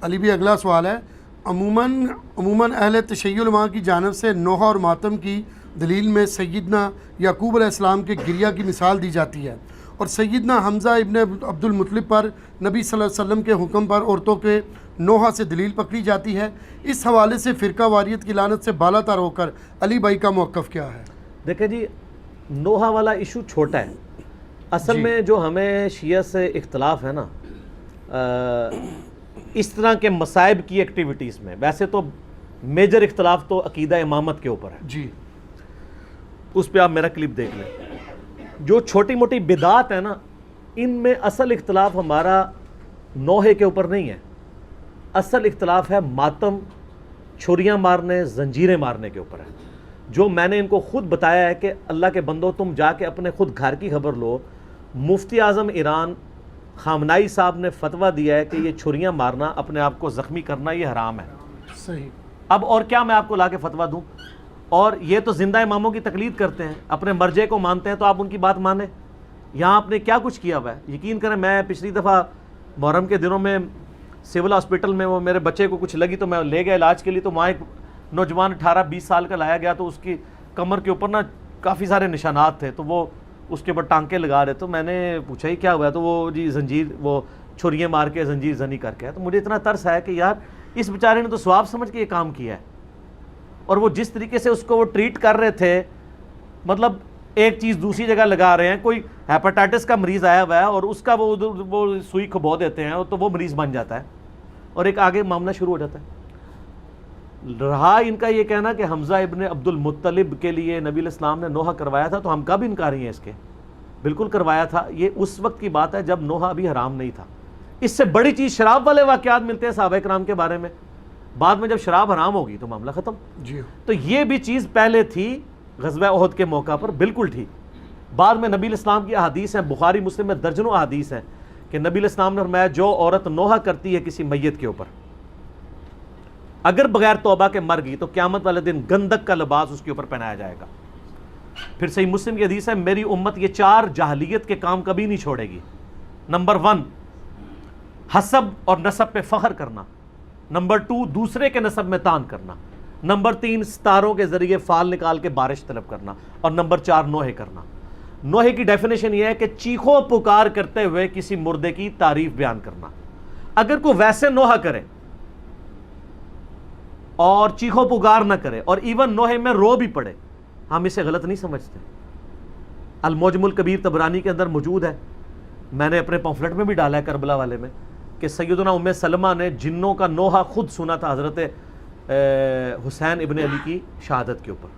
علی بھی اگلا سوال ہے، عموماً اہل تشیع علماء کی جانب سے نوحہ اور ماتم کی دلیل میں سیدنا یعقوب علیہ السلام کے گریہ کی مثال دی جاتی ہے، اور سیدنا حمزہ ابن عبد المطلب پر نبی صلی اللہ علیہ وسلم کے حکم پر عورتوں کے نوحہ سے دلیل پکڑی جاتی ہے۔ اس حوالے سے فرقہ واریت کی لعنت سے بالا تر ہو کر علی بھائی کا موقف کیا ہے؟ دیکھیں جی، نوحہ والا ایشو چھوٹا ہے، اصل میں جو ہمیں شیعہ سے اختلاف ہے نا اس طرح کے مصائب کی ایکٹیویٹیز میں، ویسے تو میجر اختلاف تو عقیدہ امامت کے اوپر ہے جی، اس پہ آپ میرا کلپ دیکھ لیں۔ جو چھوٹی موٹی بدعات ہیں نا، ان میں اصل اختلاف ہمارا نوحے کے اوپر نہیں ہے، اصل اختلاف ہے ماتم، چھریاں مارنے، زنجیریں مارنے کے اوپر ہے۔ جو میں نے ان کو خود بتایا ہے کہ اللہ کے بندو تم جا کے اپنے خود گھر کی خبر لو، مفتی اعظم ایران خامنائی صاحب نے فتویٰ دیا ہے کہ یہ چھریاں مارنا، اپنے آپ کو زخمی کرنا، یہ حرام ہے۔ صحیح۔ اب اور کیا میں آپ کو لا کے فتویٰ دوں؟ اور یہ تو زندہ اماموں کی تقلید کرتے ہیں، اپنے مرجع کو مانتے ہیں، تو آپ ان کی بات مانیں۔ یہاں آپ نے کیا کچھ کیا ہوا ہے؟ یقین کریں، میں پچھلی دفعہ محرم کے دنوں میں سول ہاسپٹل میں وہ میرے بچے کو کچھ لگی تو میں لے گیا علاج کے لیے، تو وہاں ایک نوجوان 18-20 سال کا لایا گیا، تو اس کی کمر کے اوپر نا کافی سارے نشانات تھے، تو وہ اس کے اوپر ٹانکے لگا رہے، تو میں نے پوچھا ہی کیا ہوا ہے، تو وہ جی زنجیر، وہ چھریاں مار کے زنجیر زنی کر کے ہے۔ تو مجھے اتنا ترس ہے کہ یار اس بیچارے نے تو ثواب سمجھ کے یہ کام کیا ہے، اور وہ جس طریقے سے اس کو وہ ٹریٹ کر رہے تھے، مطلب ایک چیز دوسری جگہ لگا رہے ہیں۔ کوئی ہیپاٹائٹس کا مریض آیا ہوا ہے اور اس کا وہ سوئی کھبو دیتے ہیں تو وہ مریض بن جاتا ہے، اور ایک آگے معاملہ شروع ہو جاتا ہے۔ رہا ان کا یہ کہنا کہ حمزہ ابن عبد المطلب کے لیے نبی علیہ السلام نے نوحہ کروایا تھا، تو ہم کب انکاری ہیں اس کے؟ بالکل کروایا تھا۔ یہ اس وقت کی بات ہے جب نوحہ ابھی حرام نہیں تھا۔ اس سے بڑی چیز شراب والے واقعات ملتے ہیں صحابہ کرام کے بارے میں، بعد میں جب شراب حرام ہوگی تو معاملہ ختم۔ جی، تو یہ بھی چیز پہلے تھی غزوہ احد کے موقع پر، بالکل ٹھیک۔ بعد میں نبی علیہ السلام کی احادیث ہیں، بخاری مسلم میں درجنوں احادیث ہیں کہ نبی علیہ السلام نے فرمایا جو عورت نوحہ کرتی ہے کسی میت کے اوپر، اگر بغیر توبہ کے مر گئی تو قیامت والے دن گندک کا لباس اس کے اوپر پہنایا جائے گا۔ پھر صحیح مسلم کی حدیث ہے میری امت یہ 4 جاہلیت کے کام کبھی نہیں چھوڑے گی۔ نمبر 1 حسب اور نسب پہ فخر کرنا، نمبر 2 دوسرے کے نسب میں تان کرنا، نمبر 3 ستاروں کے ذریعے فال نکال کے بارش طلب کرنا، اور نمبر 4 نوحے کرنا۔ نوحے کی ڈیفینیشن یہ ہے کہ چیخو پکار کرتے ہوئے کسی مردے کی تعریف بیان کرنا۔ اگر کوئی ویسے نوحہ کرے اور چیخو پکار نہ کرے اور ایون نوحے میں رو بھی پڑے، ہم اسے غلط نہیں سمجھتے۔ المعجم الکبیر طبرانی کے اندر موجود ہے، میں نے اپنے پمفلٹ میں بھی ڈالا ہے کربلا والے میں، کہ سیدنا ام سلمہ نے جنوں کا نوحہ خود سنا تھا حضرت حسین ابن علی کی شہادت کے اوپر۔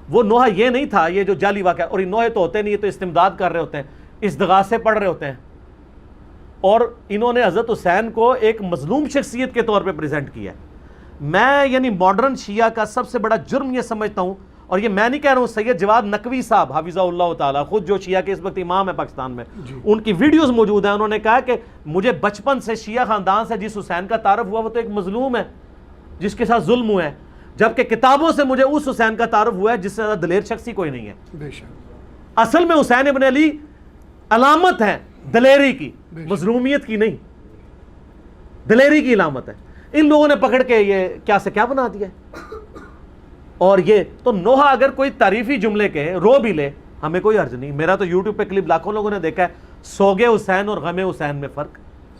وہ نوحہ یہ نہیں تھا یہ جو جعلی واقعہ، اور یہ نوحے تو ہوتے نہیں، یہ تو استمداد کر رہے ہوتے ہیں، استغاثے پڑھ رہے ہوتے ہیں، اور انہوں نے حضرت حسین کو ایک مظلوم شخصیت کے طور پہ پریزنٹ کیا ہے۔ میں یعنی ماڈرن شیعہ کا سب سے بڑا جرم یہ سمجھتا ہوں، اور یہ میں نہیں کہہ رہا ہوں، سید جواد نقوی صاحب حفظہ اللہ تعالیٰ، خود جو شیعہ کے اس وقت امام ہے پاکستان میں، ان کی ویڈیوز موجود ہیں، انہوں نے کہا کہ مجھے بچپن سے شیعہ خاندان سے جس حسین کا تعارف ہوا وہ تو ایک مظلوم ہے جس کے ساتھ ظلم ہوا ہے، جبکہ کتابوں سے مجھے اس حسین کا تعارف ہوا ہے جس سے زیادہ دلیر شخص ہی کوئی نہیں ہے۔ بے شک اصل میں حسین ابن علی علامت ہے دلیری کی، مظلومیت کی نہیں، دلیری کی علامت ہے۔ ان لوگوں نے پکڑ کے یہ کیا سے کیا بنا دیا ہے۔ اور یہ تو نوحہ اگر کوئی تعریفی جملے کے رو بھی لے ہمیں کوئی حرج نہیں۔ میرا تو یوٹیوب پہ کلپ لاکھوں لوگوں نے دیکھا ہے، سوگے حسین اور غم حسین میں فرق۔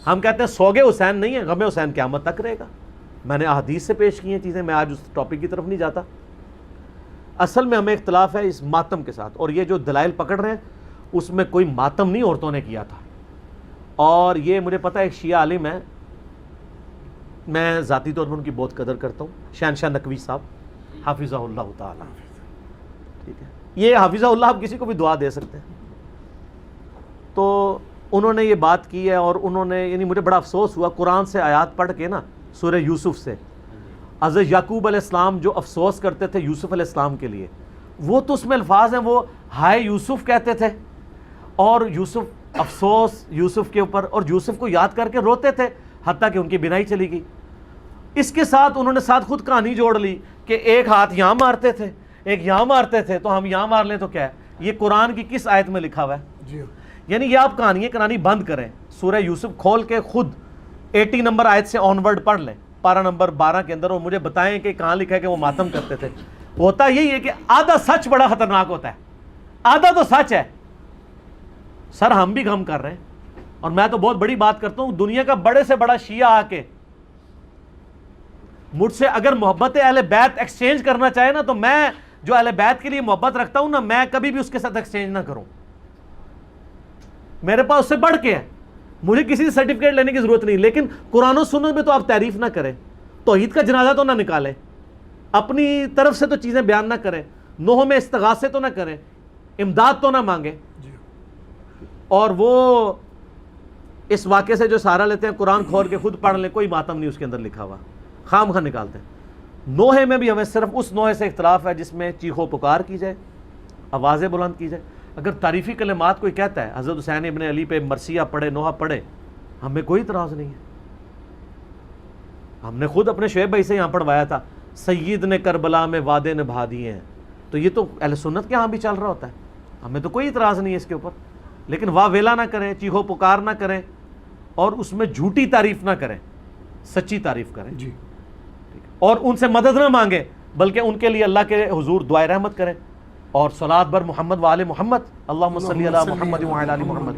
ہم کہتے ہیں سوگے حسین نہیں ہے، غم حسین قیامت تک رہے گا۔ میں نے احادیث سے پیش کی ہیں چیزیں، میں آج اس ٹاپک کی طرف نہیں جاتا۔ اصل میں ہمیں اختلاف ہے اس ماتم کے ساتھ، اور یہ جو دلائل پکڑ رہے ہیں اس میں کوئی ماتم نہیں عورتوں نے کیا تھا۔ اور یہ مجھے پتہ ہے ایک شیعہ عالم ہے، میں ذاتی طور پر ان کی بہت قدر کرتا ہوں، شہنشاہ نقوی صاحب حافظہ اللہ تعالیٰ، ٹھیک ہے، یہ حافظہ اللہ آپ کسی کو بھی دعا دے سکتے ہیں۔ تو انہوں نے یہ بات کی ہے، اور انہوں نے یعنی مجھے بڑا افسوس ہوا قرآن سے آیات پڑھ کے نا، سورہ یوسف سے، حضرت یعقوب علیہ السلام جو افسوس کرتے تھے یوسف علیہ السلام کے لیے، وہ تو اس میں الفاظ ہیں، وہ ہائے یوسف کہتے تھے، اور یوسف افسوس یوسف کے اوپر، اور یوسف کو یاد کر کے روتے تھے حتیٰ کہ ان کی بینائی چلی گئی۔ اس کے ساتھ انہوں نے ساتھ خود کہانی جوڑ لی کہ ایک ہاتھ یہاں مارتے تھے ایک یہاں مارتے تھے، تو ہم یہاں مار لیں تو کیا ہے؟ یہ قرآن کی کس آیت میں لکھا ہوا ہے؟ جی، یعنی یہ آپ کہانیاں کرانی بند کریں، سورہ یوسف کھول کے خود 80 نمبر آیت سے آنورڈ پڑھ لیں پارہ نمبر 12 کے اندر، اور مجھے بتائیں کہ کہاں لکھا ہے کہ وہ ماتم کرتے تھے۔ ہوتا یہی ہے کہ آدھا سچ بڑا خطرناک ہوتا ہے، آدھا تو سچ ہے۔ سر ہم بھی غم کر رہے ہیں، اور میں تو بہت بڑی بات کرتا ہوں، دنیا کا بڑے سے بڑا شیعہ آ کے مجھ سے اگر محبت اہل بیت ایکسچینج کرنا چاہے نا، تو میں جو اہل بیت کے لیے محبت رکھتا ہوں نا، میں کبھی بھی اس کے ساتھ ایکسچینج نہ کروں، میرے پاس اس سے بڑھ کے ہے، مجھے کسی سے سرٹیفکیٹ لینے کی ضرورت نہیں۔ لیکن قرآن و سنت میں تو آپ تعریف نہ کریں، توحید کا جنازہ تو نہ نکالیں، اپنی طرف سے تو چیزیں بیان نہ کریں، نوح میں استغاثے تو نہ کریں، امداد تو نہ مانگیں، اور وہ اس واقعے سے جو سہارا لیتے ہیں قرآن کھول کے خود پڑھ لیں، کوئی ماتم نہیں اس کے اندر لکھا ہوا، خام خواہ نکالتے ہیں۔ نوحے میں بھی ہمیں صرف اس نوحے سے اختلاف ہے جس میں چیخو پکار کی جائے، آوازیں بلند کی جائے۔ اگر تعریفی کلمات کوئی کہتا ہے حضرت حسین ابن علی پہ مرثیہ پڑھے، نوحہ پڑھے، ہمیں کوئی اعتراض نہیں ہے۔ ہم نے خود اپنے شعیب بھائی سے یہاں پڑھوایا تھا، سید نے کربلا میں وعدے نبھا دیے ہیں، تو یہ تو اہل سنت کے ہاں بھی چل رہا ہوتا ہے، ہمیں تو کوئی اعتراض نہیں ہے اس کے اوپر۔ لیکن واہ ویلا نہ کریں، چیخو پکار نہ کریں، اور اس میں جھوٹی تعریف نہ کریں، سچی تعریف کریں، اور ان سے مدد نہ مانگیں، بلکہ ان کے لیے اللہ کے حضور دعائے رحمت کریں، اور صلاۃ بر محمد وآل محمد، اللہم صلی علی محمد وعلی آل محمد۔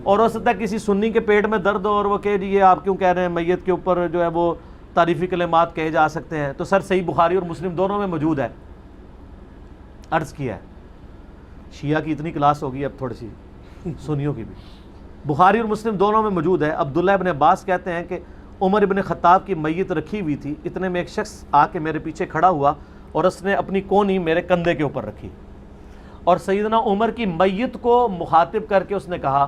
اور ہو سکتا ہے کسی سنی کے پیٹ میں درد ہو اور وہ کہے جی یہ آپ کیوں کہہ رہے ہیں میت کے اوپر جو ہے وہ تعریفی کلمات کہے جا سکتے ہیں، تو سر صحیح بخاری اور مسلم دونوں میں موجود ہے، عرض کیا ہے۔ شیعہ کی اتنی کلاس ہوگی اب تھوڑی سی، سنیوں کی بھی، بخاری اور مسلم دونوں میں موجود ہے۔ عبداللہ ابن عباس کہتے ہیں کہ عمر ابن خطاب کی میت رکھی ہوئی تھی، اتنے میں ایک شخص آ کے میرے پیچھے کھڑا ہوا اور اس نے اپنی کونی میرے کندھے کے اوپر رکھی، اور سیدنا عمر کی میت کو مخاطب کر کے اس نے کہا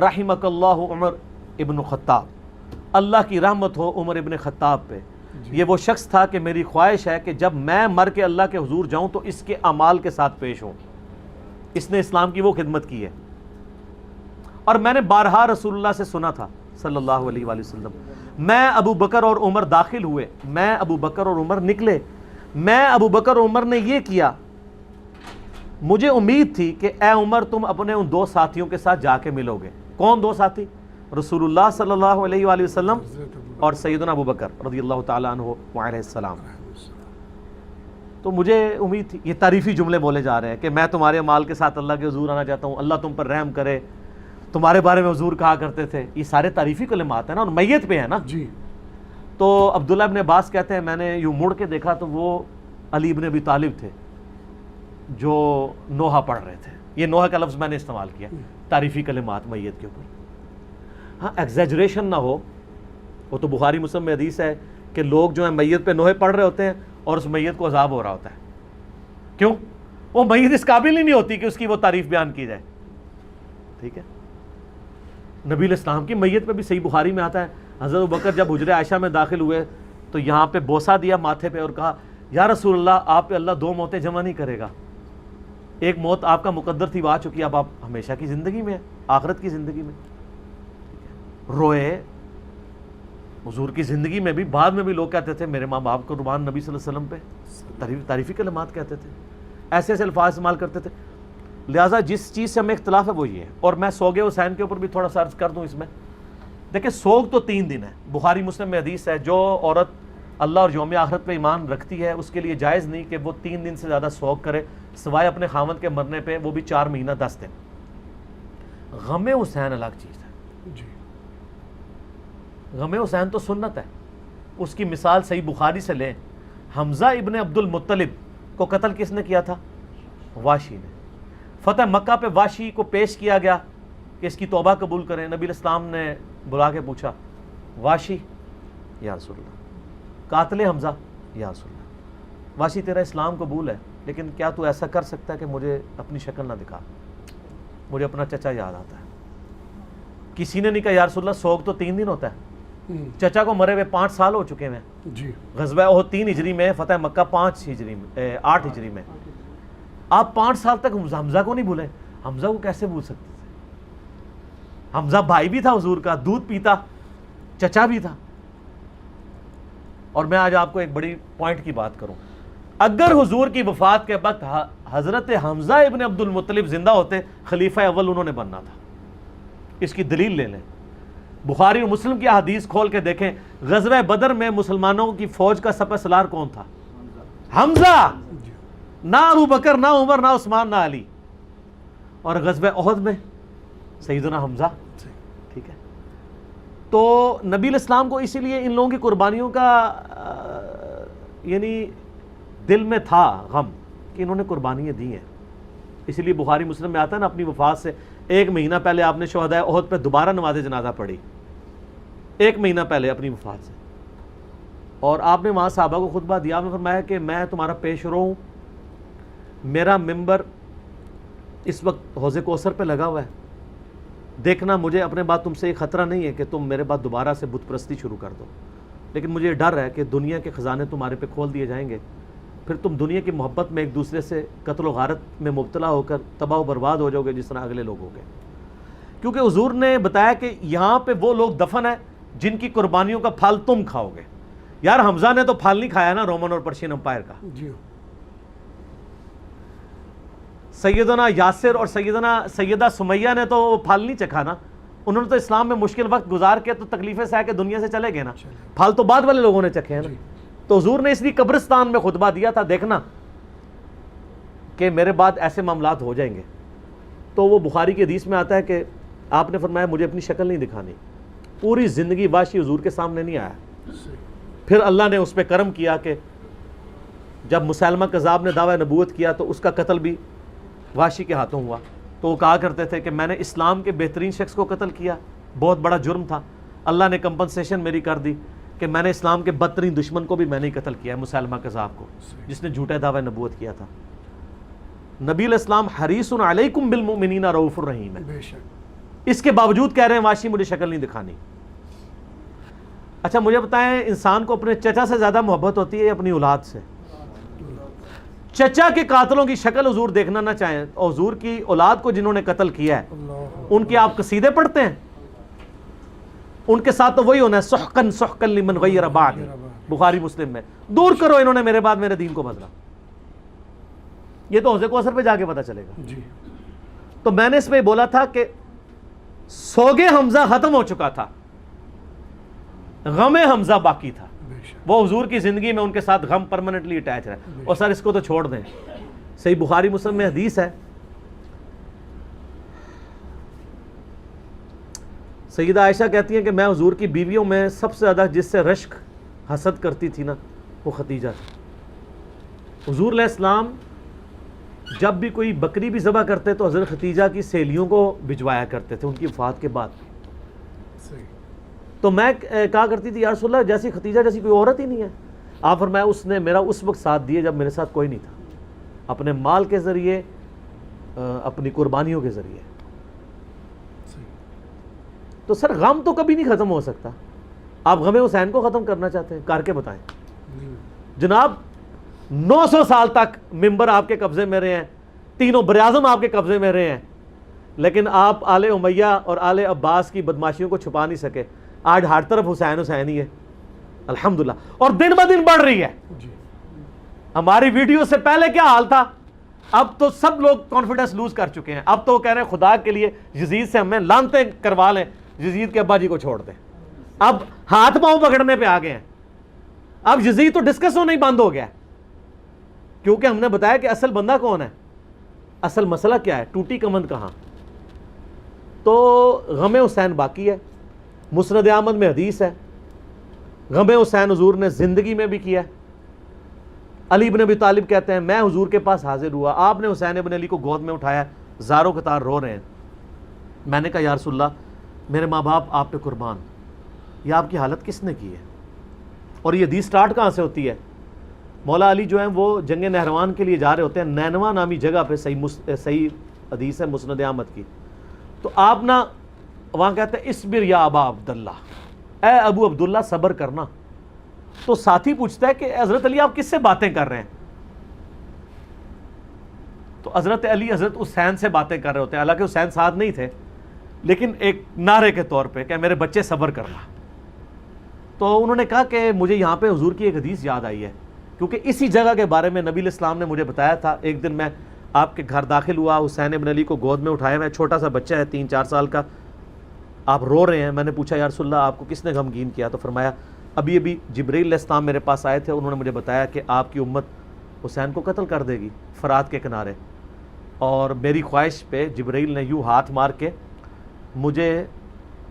رحمک اللہ عمر ابن خطاب، اللہ کی رحمت ہو عمر ابن خطاب پہ، یہ وہ شخص تھا کہ میری خواہش ہے کہ جب میں مر کے اللہ کے حضور جاؤں تو اس کے اعمال کے ساتھ پیش ہوں، اس نے اسلام کی وہ خدمت کی ہے۔ اور میں نے بارہا رسول اللہ سے سنا تھا صلی اللہ علیہ وآلہ وسلم، میں ابو بکر اور عمر داخل ہوئے، میں ابو بکر اور عمر نکلے، میں ابو بکر اور عمر نے یہ کیا، مجھے امید تھی کہ اے عمر تم اپنے ان دو ساتھیوں کے ساتھ جا کے ملو گے۔ کون دو ساتھی؟ رسول اللہ صلی اللہ علیہ وآلہ وسلم اور سیدنا ابو بکر رضی اللہ تعالیٰ عنہ وعلیہ السلام۔ تو مجھے امید تھی، یہ تعریفی جملے بولے جا رہے ہیں کہ میں تمہارے اعمال کے ساتھ اللہ کے حضور آنا چاہتا ہوں، اللہ تم پر رحم کرے، تمہارے بارے میں حضور کہا کرتے تھے، یہ سارے تعریفی کلمات ہیں نا، اور میت پہ ہیں نا۔ جی۔ تو عبداللہ ابن عباس کہتے ہیں میں نے یوں مڑ کے دیکھا تو وہ علی ابن ابی طالب تھے جو نوحہ پڑھ رہے تھے۔ یہ نوحہ کا لفظ میں نے استعمال کیا، تعریفی کلمات میت کے اوپر۔ ہاں ایگزیجریشن نہ ہو، وہ تو بخاری مسلم میں حدیث ہے کہ لوگ جو ہیں میت پہ نوحے پڑھ رہے ہوتے ہیں اور اس میت کو عذاب ہو رہا ہوتا ہے، کیوں؟ وہ میت اس قابل ہی نہیں ہوتی کہ اس کی وہ تعریف بیان کی جائے، ٹھیک ہے۔ نبی علیہ السلام کی میت پہ بھی صحیح بخاری میں آتا ہے، حضرت ابوبکر جب حجرہ عائشہ میں داخل ہوئے تو یہاں پہ بوسہ دیا ماتھے پہ اور کہا یا رسول اللہ آپ پہ اللہ دو موتیں جمع نہیں کرے گا، ایک موت آپ کا مقدر تھی وہ آ چکی، اب آپ ہمیشہ کی زندگی میں، آخرت کی زندگی میں۔ روئے حضور کی زندگی میں بھی، بعد میں بھی لوگ کہتے تھے میرے ماں باپ کو قربان نبی صلی اللہ علیہ وسلم پہ، تعریفی کلمات کہتے تھے، ایسے ایسے الفاظ استعمال کرتے تھے۔ لہٰذا جس چیز سے ہمیں اختلاف ہے وہ یہ ہے۔ اور میں سوگ حسین کے اوپر بھی تھوڑا سا عرض کر دوں، اس میں دیکھیں سوگ تو 3 دن ہے، بخاری مسلم میں حدیث ہے جو عورت اللہ اور یوم آخرت پہ ایمان رکھتی ہے اس کے لیے جائز نہیں کہ وہ 3 دن سے زیادہ سوگ کرے سوائے اپنے خاوند کے مرنے پہ، وہ بھی 4 مہینہ 10 دن۔ غم حسین الگ چیز ہے جی۔ غم حسین تو سنت ہے، اس کی مثال صحیح بخاری سے لیں، حمزہ ابن عبد المطلب کو قتل کس نے کیا تھا؟ واشی نے۔ فتح مکہ پہ واشی کو پیش کیا گیا کہ اس کی توبہ قبول کریں، نبی علیہ السلام نے بلا کے پوچھا واشی یا رسول اللہ، قاتل حمزہ یا رسول اللہ، واشی تیرا اسلام قبول ہے لیکن کیا تو ایسا کر سکتا ہے کہ مجھے اپنی شکل نہ دکھا، مجھے اپنا چچا یاد آتا ہے۔ کسی نے نہیں کہا یا رسول اللہ سوگ تو 3 دن ہوتا ہے، چچا کو مرے ہوئے 5 سال ہو چکے ہیں جی۔ غزوہ احد 3 ہجری میں، فتح مکہ 8 ہجری میں، آپ 5 سال تک حمزہ کو نہیں بھولے؟ حمزہ کو کیسے بھول سکتے تھے؟ حمزہ بھائی بھی تھا حضور کا، دودھ پیتا، چچا بھی تھا۔ اور میں آج آپ کو ایک بڑی پوائنٹ کی بات کروں، اگر حضور کی وفات کے وقت حضرت حمزہ ابن عبد المطلب زندہ ہوتے، خلیفہ اول انہوں نے بننا تھا۔ اس کی دلیل لے لیں، بخاری اور مسلم کی حدیث کھول کے دیکھیں، غزوہ بدر میں مسلمانوں کی فوج کا سپہ سالار کون تھا؟ حمزہ، نہ ابو بکر، نہ عمر، نہ عثمان، نہ علی. اور غزوہ احد میں سیدنا حمزہ. ٹھیک ہے، تو نبی علیہ السلام کو اسی لیے ان لوگوں کی قربانیوں کا یعنی دل میں تھا غم کہ انہوں نے قربانیاں دی ہیں. اسی لیے بخاری مسلم میں آتا ہے نا، اپنی وفات سے 1 مہینہ پہلے آپ نے شہدائے احد پہ دوبارہ نماز جنازہ پڑھی، 1 مہینہ پہلے اپنی وفات سے. اور آپ نے وہاں صحابہ کو خطبہ دیا، آپ نے فرمایا کہ میں تمہارا پیش رو ہوں، میرا ممبر اس وقت حوض کوثر پہ لگا ہوا ہے، دیکھنا مجھے اپنے بعد تم سے یہ خطرہ نہیں ہے کہ تم میرے بعد دوبارہ سے بت پرستی شروع کر دو، لیکن مجھے یہ ڈر ہے کہ دنیا کے خزانے تمہارے پہ کھول دیے جائیں گے، پھر تم دنیا کی محبت میں ایک دوسرے سے قتل و غارت میں مبتلا ہو کر تباہ و برباد ہو جاؤ گے جس طرح اگلے لوگ ہو گئے. کیونکہ حضور نے بتایا کہ یہاں پہ وہ لوگ دفن ہیں جن کی قربانیوں کا پھل تم کھاؤ گے. یار حمزہ نے تو پھل نہیں کھایا نا رومن اور پرشین امپائر کا. سیدنا یاسر اور سیدہ سمیہ نے تو پھل نہیں چکھا نا، انہوں نے تو اسلام میں مشکل وقت گزار کے تو تکلیفیں سہ کے دنیا سے چلے گئے نا، پھل تو بعد والے لوگوں نے چکھے ہیں نا. تو حضور نے اس لیے قبرستان میں خطبہ دیا تھا، دیکھنا کہ میرے بعد ایسے معاملات ہو جائیں گے. تو وہ بخاری کی حدیث میں آتا ہے کہ آپ نے فرمایا مجھے اپنی شکل نہیں دکھانی. پوری زندگی وحشی حضور کے سامنے نہیں آیا. پھر اللہ نے اس پہ کرم کیا کہ جب مسیلمہ کذاب نے دعوی نبوت کیا تو اس کا قتل بھی وحشی کے ہاتھوں ہوا. تو وہ کہا کرتے تھے کہ میں نے اسلام کے بہترین شخص کو قتل کیا، بہت بڑا جرم تھا، اللہ نے کمپنسیشن میری کر دی کہ میں نے اسلام کے بدترین دشمن کو بھی میں نے قتل کیا ہے، مسیلمہ کذاب کو، جس نے جھوٹے دعوی نبوت کیا تھا. نبی علیہ السلام حریص علیکم بالمؤمنین رؤوف الرحیم ہے، اس کے باوجود کہہ رہے ہیں واشی مجھے شکل نہیں دکھانی. اچھا مجھے بتائیں، انسان کو اپنے چچا سے زیادہ محبت ہوتی ہے یا اپنی اولاد سے؟ چچا کے قاتلوں کی شکل حضور دیکھنا نہ چاہیں، اور حضور کی اولاد کو جنہوں نے قتل کیا ہے ان کے آپ قصیدے پڑھتے ہیں؟ ان کے ساتھ تو وہی ہونا ہے، سحقن سحقن لمن غیر بعد، بخاری مسلم میں، دور کرو انہوں نے میرے بعد میرے دین کو بدلا. یہ تو حوض کوثر پہ جا کے پتہ چلے گا. تو میں نے اس میں بولا تھا کہ سوگے حمزہ ختم ہو چکا تھا، غم حمزہ باقی تھا. وہ حضور کی زندگی میں ان کے ساتھ غم پرماننٹلی اٹیچ ہے. اور سر اس کو تو چھوڑ دیں، صحیح بخاری مسلم میں حدیث ہے، سیدہ عائشہ کہتی ہیں کہ میں حضور کی بیویوں میں سب سے زیادہ جس سے رشک حسد کرتی تھی نا وہ خدیجہ تھی. حضور علیہ السلام جب بھی کوئی بکری بھی ذبح کرتے تو حضرت خدیجہ کی سہیلیوں کو بھجوایا کرتے تھے ان کی وفات کے بعد. تو میں کہا کرتی تھی یا رسول اللہ جیسی خدیجہ جیسی کوئی عورت ہی نہیں ہے. آپ فرمایا اس نے میرا اس وقت ساتھ دیا جب میرے ساتھ کوئی نہیں تھا، اپنے مال کے ذریعے، اپنی قربانیوں کے ذریعے. تو سر غم تو کبھی نہیں ختم ہو سکتا. آپ غم حسین کو ختم کرنا چاہتے ہیں، کر کے بتائیں. جناب 900 سال تک ممبر آپ کے قبضے میں رہے ہیں، تینوں براعظم آپ کے قبضے میں رہے ہیں، لیکن آپ آل امیہ اور آل عباس کی بدماشیوں کو چھپا نہیں سکے. آج ہر طرف حسین حسین ہی ہے الحمدللہ، اور دن بہ دن بڑھ رہی ہے. ہماری ویڈیو سے پہلے کیا حال تھا؟ اب تو سب لوگ کانفیڈنس لوز کر چکے ہیں. اب تو وہ کہہ رہے ہیں خدا کے لیے یزید سے ہمیں لانتیں کروا لیں، یزید کے ابا جی کو چھوڑ دیں. اب ہاتھ پاؤں پکڑنے پہ آ گئے ہیں. اب یزید تو ڈسکس ہونا ہی بند ہو گیا، کیونکہ ہم نے بتایا کہ اصل بندہ کون ہے، اصل مسئلہ کیا ہے، ٹوٹی کمند کہاں. تو غم حسین باقی ہے. مسند احمد میں حدیث ہے، غم حسین حضور نے زندگی میں بھی کیا ہے. علی بن ابی طالب کہتے ہیں میں حضور کے پاس حاضر ہوا، آپ نے حسین ابن علی کو گود میں اٹھایا، زاروں قطار رو رہے ہیں. میں نے کہا یا رسول اللہ میرے ماں باپ آپ پہ قربان، یہ آپ کی حالت کس نے کی ہے؟ اور یہ حدیث سٹارٹ کہاں سے ہوتی ہے؟ مولا علی جو ہیں وہ جنگ نہروان کے لیے جا رہے ہوتے ہیں، نینوا نامی جگہ پہ، صحیح حدیث ہے مسند احمد کی. تو آپ نا وہاں کہتے ہیں اصبر یا ابا عبداللہ، اے ابو عبداللہ صبر کرنا. تو ساتھی پوچھتا ہے کہ حضرت علی آپ کس سے باتیں کر رہے ہیں؟ تو حضرت علی حضرت حسین سے باتیں کر رہے ہوتے ہیں، حالانکہ حسین ساتھ نہیں تھے، لیکن ایک نعرے کے طور پہ کہ میرے بچے صبر کرنا. تو انہوں نے کہا کہ مجھے یہاں پہ حضور کی ایک حدیث یاد آئی ہے، کیونکہ اسی جگہ کے بارے میں نبی علیہ السلام نے مجھے بتایا تھا. ایک دن میں آپ کے گھر داخل ہوا، حسین ابن علی کو گود میں اٹھایا ہوا، چھوٹا سا بچہ ہے 3-4 سال کا. آپ رو رہے ہیں. میں نے پوچھا یا رسول اللہ آپ کو کس نے غمگین کیا؟ تو فرمایا ابھی جبرائیل علیہ السلام میرے پاس آئے تھے, انہوں نے مجھے بتایا کہ آپ کی امت حسین کو قتل کر دے گی فرات کے کنارے, اور میری خواہش پہ جبرائیل نے یوں ہاتھ مار کے مجھے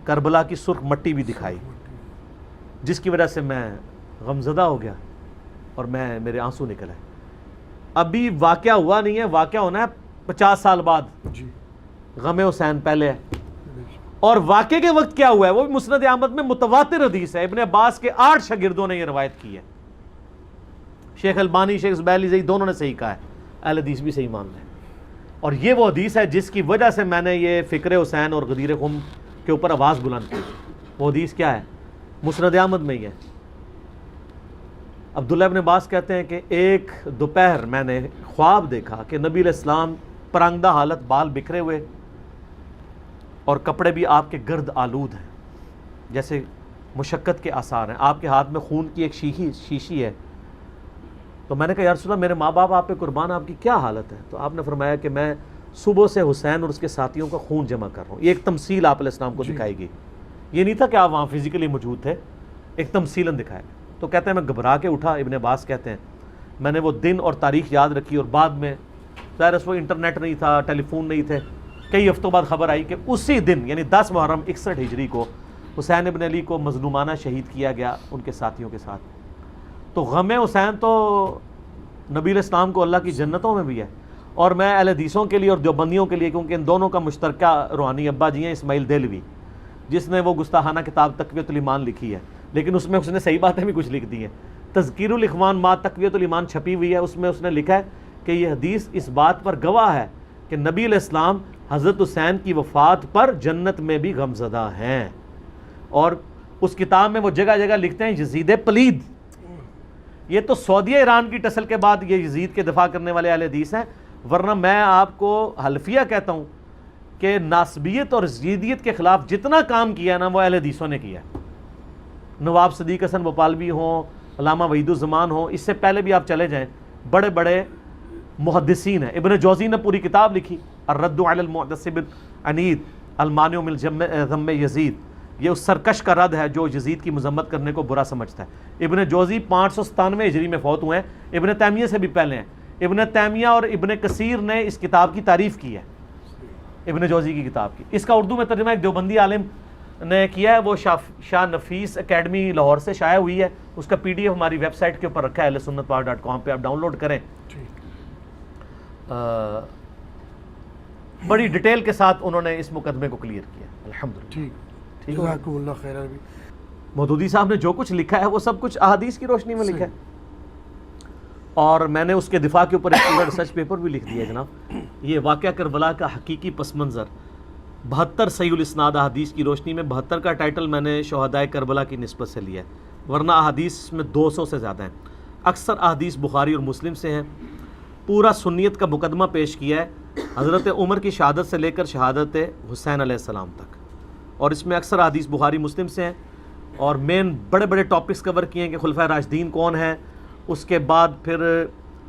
کربلا کی سرخ مٹی بھی دکھائی, جس کی وجہ سے میں غمزدہ ہو گیا اور میرے آنسو نکل آئے. ابھی واقعہ ہوا نہیں ہے, واقعہ ہونا ہے 50 سال بعد. جی غم حسین پہلے ہے. اور واقعے کے وقت کیا ہوا ہے وہ بھی مسند احمد میں متواتر حدیث ہے. ابن عباس کے 8 شاگردوں نے یہ روایت کی ہے. شیخ البانی, شیخ زبیلی صحیح دونوں نے صحیح کہا ہے, اہل حدیث بھی صحیح مان رہے ہیں. اور یہ وہ حدیث ہے جس کی وجہ سے میں نے یہ فکر حسین اور غدیر خم کے اوپر آواز بلند کی. وہ حدیث کیا ہے؟ مسند احمد میں ہی ہے. عبداللہ ابن عباس کہتے ہیں کہ ایک دوپہر میں نے خواب دیکھا کہ نبی علیہ السلام پرانگدہ حالت, بال بکھرے ہوئے اور کپڑے بھی آپ کے گرد آلود ہیں, جیسے مشقت کے آثار ہیں. آپ کے ہاتھ میں خون کی ایک شیشی ہے. تو میں نے کہا یا رسول اللہ میرے ماں باپ آپ پہ قربان, آپ کی کیا حالت ہے؟ تو آپ نے فرمایا کہ میں صبح سے حسین اور اس کے ساتھیوں کا خون جمع کر رہا ہوں. یہ ایک تمثیل آپ علیہ السلام کو دکھائی گئی. یہ نہیں تھا کہ آپ وہاں فزیکلی موجود تھے, ایک تمثیلاً دکھایا. تو کہتے ہیں میں گھبرا کے اٹھا. ابن عباس کہتے ہیں میں نے وہ دن اور تاریخ یاد رکھی, اور بعد میں ظاہر اس وقت انٹرنیٹ نہیں تھا, ٹیلی فون نہیں تھے, کئی ہفتوں بعد خبر آئی کہ اسی دن یعنی 10 محرم 61 ہجری کو حسین ابن علی کو مظلومانہ شہید کیا گیا ان کے ساتھیوں کے ساتھ. تو غم حسین تو نبی علیہ السلام کو اللہ کی جنتوں میں بھی ہے. اور میں اہل حدیثوں کے لیے اور دیوبندیوں کے لیے, کیونکہ ان دونوں کا مشترکہ روحانی ابا جی ہیں اسماعیل دہلوی, جس نے وہ گستاخانہ کتاب تقویۃ الایمان لکھی ہے, لیکن اس میں اس نے صحیح باتیں بھی کچھ لکھ دی ہیں. تذکیر الاخوان ما تقویۃ الایمان چھپی ہوئی ہے, اس میں اس نے لکھا ہے کہ یہ حدیث اس بات پر گواہ ہے کہ نبی علیہ السلام حضرت حسین کی وفات پر جنت میں بھی غمزدہ ہیں. اور اس کتاب میں وہ جگہ جگہ لکھتے ہیں یزید پلید. یہ تو سعودیہ ایران کی ٹسل کے بعد یہ یزید کے دفاع کرنے والے اہل حدیث ہیں, ورنہ میں آپ کو حلفیہ کہتا ہوں کہ ناسبیت اور یزیدیت کے خلاف جتنا کام کیا نا وہ اہل حدیثوں نے کیا. نواب صدیق حسن بھوپالوی ہوں, علامہ وحید الزمان ہوں, اس سے پہلے بھی آپ چلے جائیں, بڑے بڑے محدثین ہیں. ابن جوزی نے پوری کتاب لکھی الرد علی المعتصب العنید المانع من ذم یزید. یہ اس سرکش کا رد ہے جو یزید کی مذمت کرنے کو برا سمجھتا ہے. ابن جوزی 597 ہجری میں فوت ہوئے ہیں, ابن تیمیہ سے بھی پہلے ہیں. ابن تیمیہ اور ابن کثیر نے اس کتاب کی تعریف کی ہے, ابن جوزی کی کتاب کی. اس کا اردو میں ترجمہ ایک دیوبندی عالم نے کیا ہے, وہ شاہ نفیس اکیڈمی لاہور سے شائع ہوئی ہے. اس کا PDF ہماری ویب سائٹ کے اوپر رکھا ہے ahlsunnatpak.com پہ, آپ ڈاؤن لوڈ کریں. بڑی ڈیٹیل کے ساتھ انہوں نے اس مقدمے کو کلیئر کیا الحمدللہ. ٹھیک ہے, اللہ خیر. مودودی صاحب نے جو کچھ لکھا ہے وہ سب کچھ احادیث کی روشنی میں لکھا ہے, اور میں نے اس کے دفاع کے اوپر ایک پورا ریسرچ پیپر بھی لکھ دیا ہے جناب. یہ واقعہ کربلا کا حقیقی پس منظر 72 صحیح الاسناد احادیث کی روشنی میں. 72 کا ٹائٹل میں نے شہدائے کربلا کی نسبت سے لیا ہے, ورنہ احادیث میں 200 سے زیادہ ہیں. اکثر احادیث بخاری اور مسلم سے ہیں. پورا سنیت کا مقدمہ پیش کیا ہے حضرت عمر کی شہادت سے لے کر شہادت حسین علیہ السلام تک, اور اس میں اکثر احادیث بخاری مسلم سے ہیں. اور مین بڑے بڑے ٹاپکس کور کیے ہیں کہ خلفائے راشدین کون ہیں, اس کے بعد پھر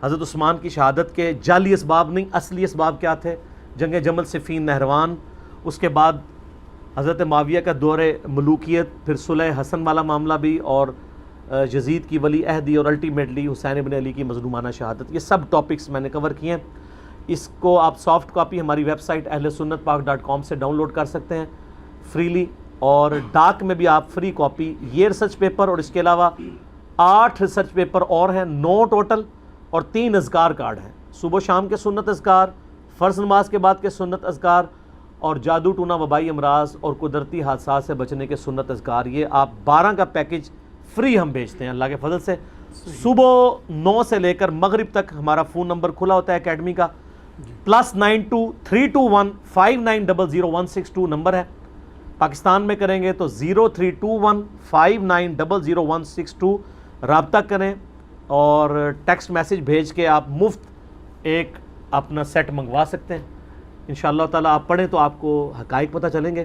حضرت عثمان کی شہادت کے جعلی اسباب نہیں اصلی اسباب کیا تھے, جنگ جمل صفین نہروان, اس کے بعد حضرت معاویہ کا دور ملوکیت, پھر صلح حسن والا معاملہ بھی, اور یزید کی ولی عہدی, اور الٹیمیٹلی حسین ابن علی کی مظلومانہ شہادت. یہ سب ٹاپکس میں نے کور کیے ہیں. اس کو آپ سافٹ کاپی ہماری ویب سائٹ ahlsunnatpak.com سے ڈاؤن لوڈ کر سکتے ہیں فریلی, اور ڈاک میں بھی آپ فری کاپی. یہ ریسرچ پیپر اور اس کے علاوہ 8 ریسرچ پیپر اور ہیں, 9 ٹوٹل, اور 3 اذکار کارڈ ہیں. صبح شام کے سنت اذکار, فرض نماز کے بعد کے سنت اذکار, اور جادو ٹونا وبائی امراض اور قدرتی حادثات سے بچنے کے سنت اذکار. یہ آپ 12 کا پیکج فری ہم بھیجتے ہیں اللہ کے فضل سے. صبح 9 سے لے کر مغرب تک ہمارا فون نمبر کھلا ہوتا ہے اکیڈمی کا, +92 321 5900 نمبر ہے. پاکستان میں کریں گے تو 0321 5900 رابطہ کریں, اور ٹیکسٹ میسیج بھیج کے آپ مفت ایک اپنا سیٹ منگوا سکتے ہیں. انشاءاللہ تعالیٰ آپ پڑھیں تو آپ کو حقائق پتہ چلیں گے.